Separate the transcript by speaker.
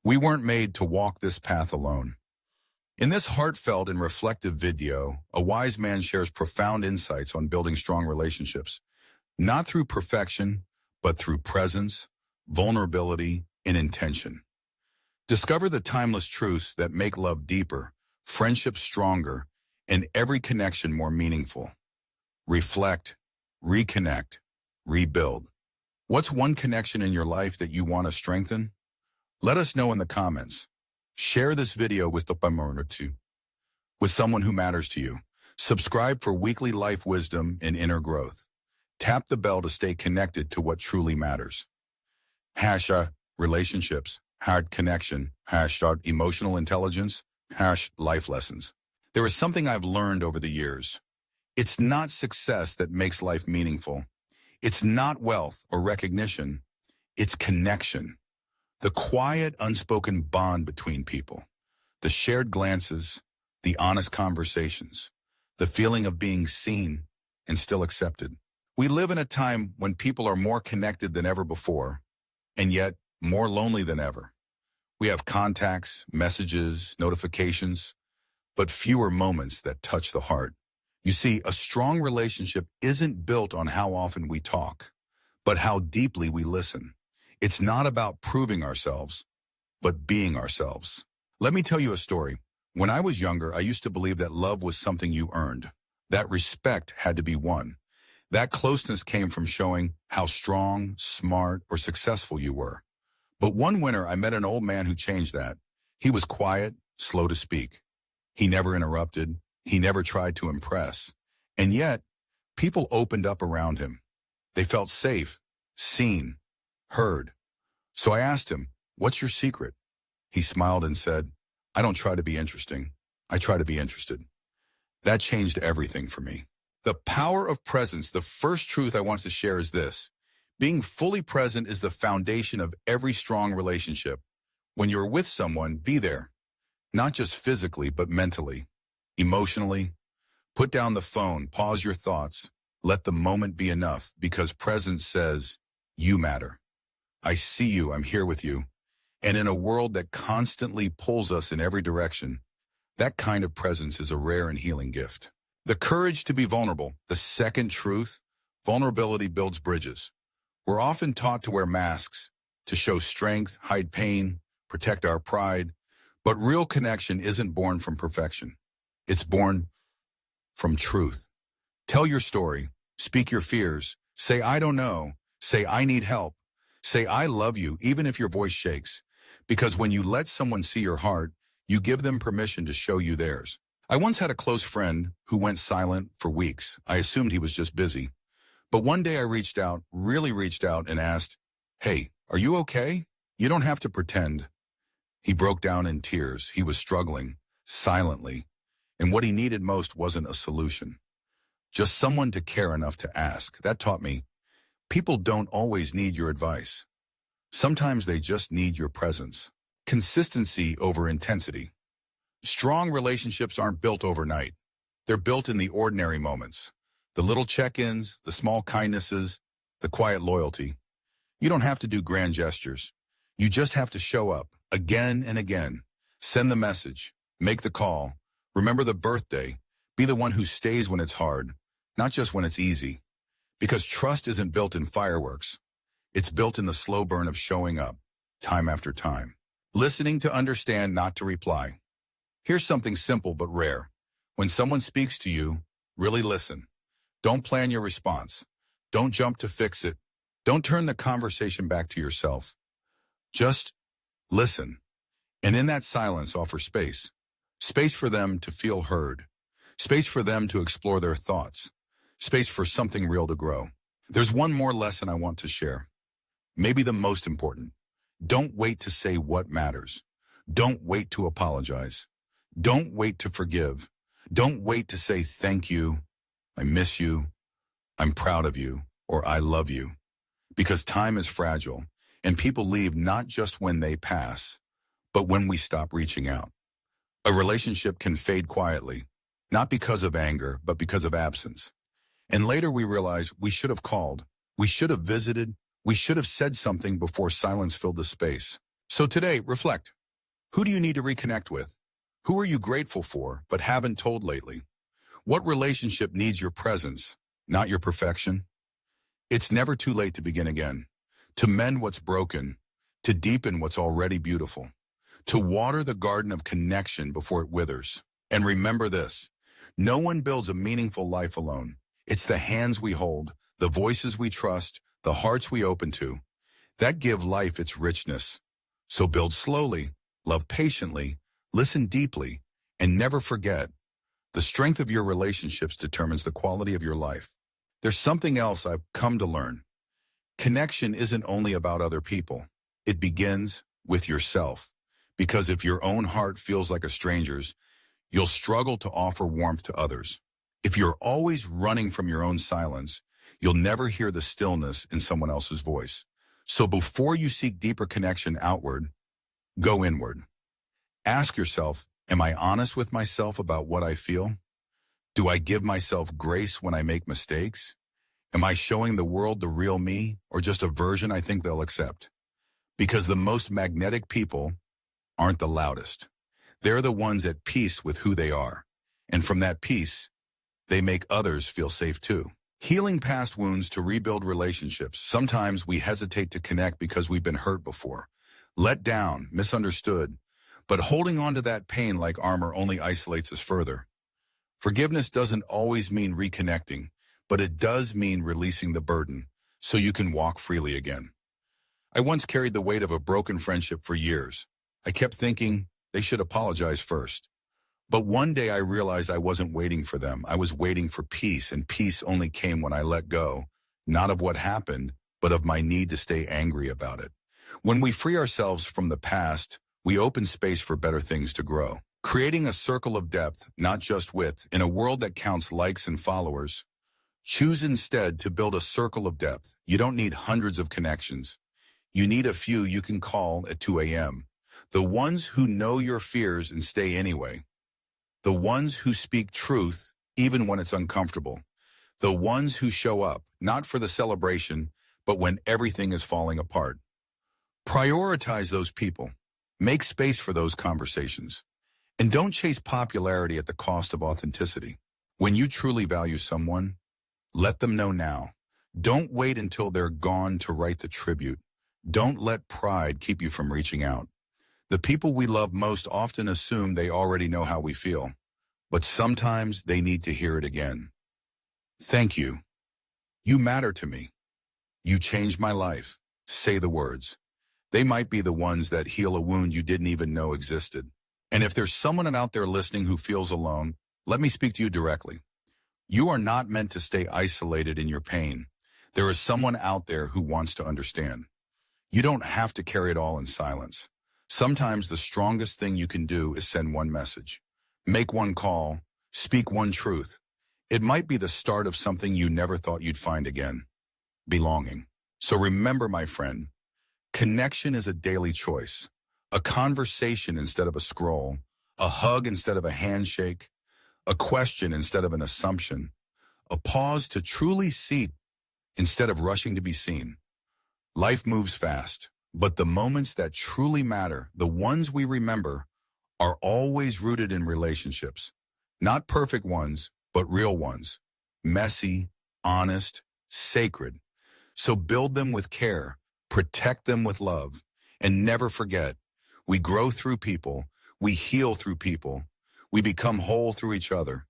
Speaker 1: We weren't made to walk this path alone. In this heartfelt and reflective video, a wise man shares profound insights on building strong relationships, not through perfection, but through presence, vulnerability, and intention. Discover the timeless truths that make love deeper, friendship stronger, and every connection more meaningful. Reflect, reconnect, rebuild. What's one connection in your life that you want to strengthen? Let us know in the comments. Share this video with someone who matters to you. Subscribe for weekly life wisdom and inner growth. Tap the bell to stay connected to what truly matters. Relationships, heart connection, emotional intelligence, life lessons. There is something I've learned over the years. It's not success that makes life meaningful. It's not wealth or recognition. It's connection. The quiet, unspoken bond between people. The shared glances, the honest conversations, the feeling of being seen and still accepted. We live in a time when people are more connected than ever before, and yet more lonely than ever. We have contacts, messages, notifications, but fewer moments that touch the heart. You see, a strong relationship isn't built on how often we talk, but how deeply we listen. It's not about proving ourselves, but being ourselves. Let me tell you a story. When I was younger, I used to believe that love was something you earned, that respect had to be won. That closeness came from showing how strong, smart, or successful you were. But one winter, I met an old man who changed that. He was quiet, slow to speak. He never interrupted. He never tried to impress. And yet, people opened up around him. They felt safe, seen, heard. So I asked him, "What's your secret?" He smiled and said, "I don't try to be interesting. I try to be interested." That changed everything for me. The power of presence, the first truth I want to share is this. Being fully present is the foundation of every strong relationship. When you're with someone, be there. Not just physically, but mentally, emotionally. Put down the phone, pause your thoughts. Let the moment be enough, because presence says, you matter. I see you, I'm here with you. And in a world that constantly pulls us in every direction, that kind of presence is a rare and healing gift. The courage to be vulnerable, the second truth, vulnerability builds bridges. We're often taught to wear masks, to show strength, hide pain, protect our pride, but real connection isn't born from perfection. It's born from truth. Tell your story, speak your fears, say I don't know, say I need help, say I love you, even if your voice shakes. Because when you let someone see your heart, you give them permission to show you theirs. I once had a close friend who went silent for weeks. I assumed he was just busy. But one day I really reached out and asked, "Hey, are you okay? You don't have to pretend." He broke down in tears. He was struggling, silently. And what he needed most wasn't a solution. Just someone to care enough to ask. That taught me, people don't always need your advice. Sometimes they just need your presence. Consistency over intensity. Strong relationships aren't built overnight. They're built in the ordinary moments. The little check-ins, the small kindnesses, the quiet loyalty. You don't have to do grand gestures. You just have to show up again and again. Send the message. Make the call. Remember the birthday. Be the one who stays when it's hard, not just when it's easy. Because trust isn't built in fireworks. It's built in the slow burn of showing up, time after time. Listening to understand, not to reply. Here's something simple but rare. When someone speaks to you, really listen. Don't plan your response. Don't jump to fix it. Don't turn the conversation back to yourself. Just listen. And in that silence, offer space. Space for them to feel heard. Space for them to explore their thoughts. Space for something real to grow. There's one more lesson I want to share. Maybe the most important. Don't wait to say what matters. Don't wait to apologize. Don't wait to forgive. Don't wait to say thank you, I miss you, I'm proud of you, or I love you. Because time is fragile, and people leave not just when they pass, but when we stop reaching out. A relationship can fade quietly, not because of anger, but because of absence. And later we realize we should have called, we should have visited, we should have said something before silence filled the space. So today, reflect. Who do you need to reconnect with? Who are you grateful for but haven't told lately? What relationship needs your presence, not your perfection? It's never too late to begin again, to mend what's broken, to deepen what's already beautiful, to water the garden of connection before it withers. And remember this, no one builds a meaningful life alone. It's the hands we hold, the voices we trust, the hearts we open to, that give life its richness. So build slowly, love patiently, listen deeply, and never forget, the strength of your relationships determines the quality of your life. There's something else I've come to learn. Connection isn't only about other people. It begins with yourself. Because if your own heart feels like a stranger's, you'll struggle to offer warmth to others. If you're always running from your own silence, you'll never hear the stillness in someone else's voice. So before you seek deeper connection outward, go inward. Ask yourself, am I honest with myself about what I feel? Do I give myself grace when I make mistakes? Am I showing the world the real me or just a version I think they'll accept? Because the most magnetic people aren't the loudest. They're the ones at peace with who they are. And from that peace, they make others feel safe too. Healing past wounds to rebuild relationships. Sometimes we hesitate to connect because we've been hurt before, let down, misunderstood. But holding on to that pain like armor only isolates us further. Forgiveness doesn't always mean reconnecting, but it does mean releasing the burden so you can walk freely again. I once carried the weight of a broken friendship for years. I kept thinking they should apologize first. But one day I realized I wasn't waiting for them. I was waiting for peace, and peace only came when I let go, not of what happened, but of my need to stay angry about it. When we free ourselves from the past, we open space for better things to grow. Creating a circle of depth, not just width, in a world that counts likes and followers. Choose instead to build a circle of depth. You don't need hundreds of connections. You need a few you can call at 2 a.m. The ones who know your fears and stay anyway. The ones who speak truth, even when it's uncomfortable. The ones who show up, not for the celebration, but when everything is falling apart. Prioritize those people. Make space for those conversations. And don't chase popularity at the cost of authenticity. When you truly value someone, let them know now. Don't wait until they're gone to write the tribute. Don't let pride keep you from reaching out. The people we love most often assume they already know how we feel, but sometimes they need to hear it again. Thank you. You matter to me. You changed my life. Say the words. They might be the ones that heal a wound you didn't even know existed. And if there's someone out there listening who feels alone, let me speak to you directly. You are not meant to stay isolated in your pain. There is someone out there who wants to understand. You don't have to carry it all in silence. Sometimes the strongest thing you can do is send one message. Make one call. Speak one truth. It might be the start of something you never thought you'd find again. Belonging. So remember, my friend, connection is a daily choice. A conversation instead of a scroll. A hug instead of a handshake. A question instead of an assumption. A pause to truly seek instead of rushing to be seen. Life moves fast, but the moments that truly matter, the ones we remember, are always rooted in relationships. Not perfect ones, but real ones. Messy, honest, sacred. So build them with care, protect them with love, and never forget, we grow through people, we heal through people, we become whole through each other.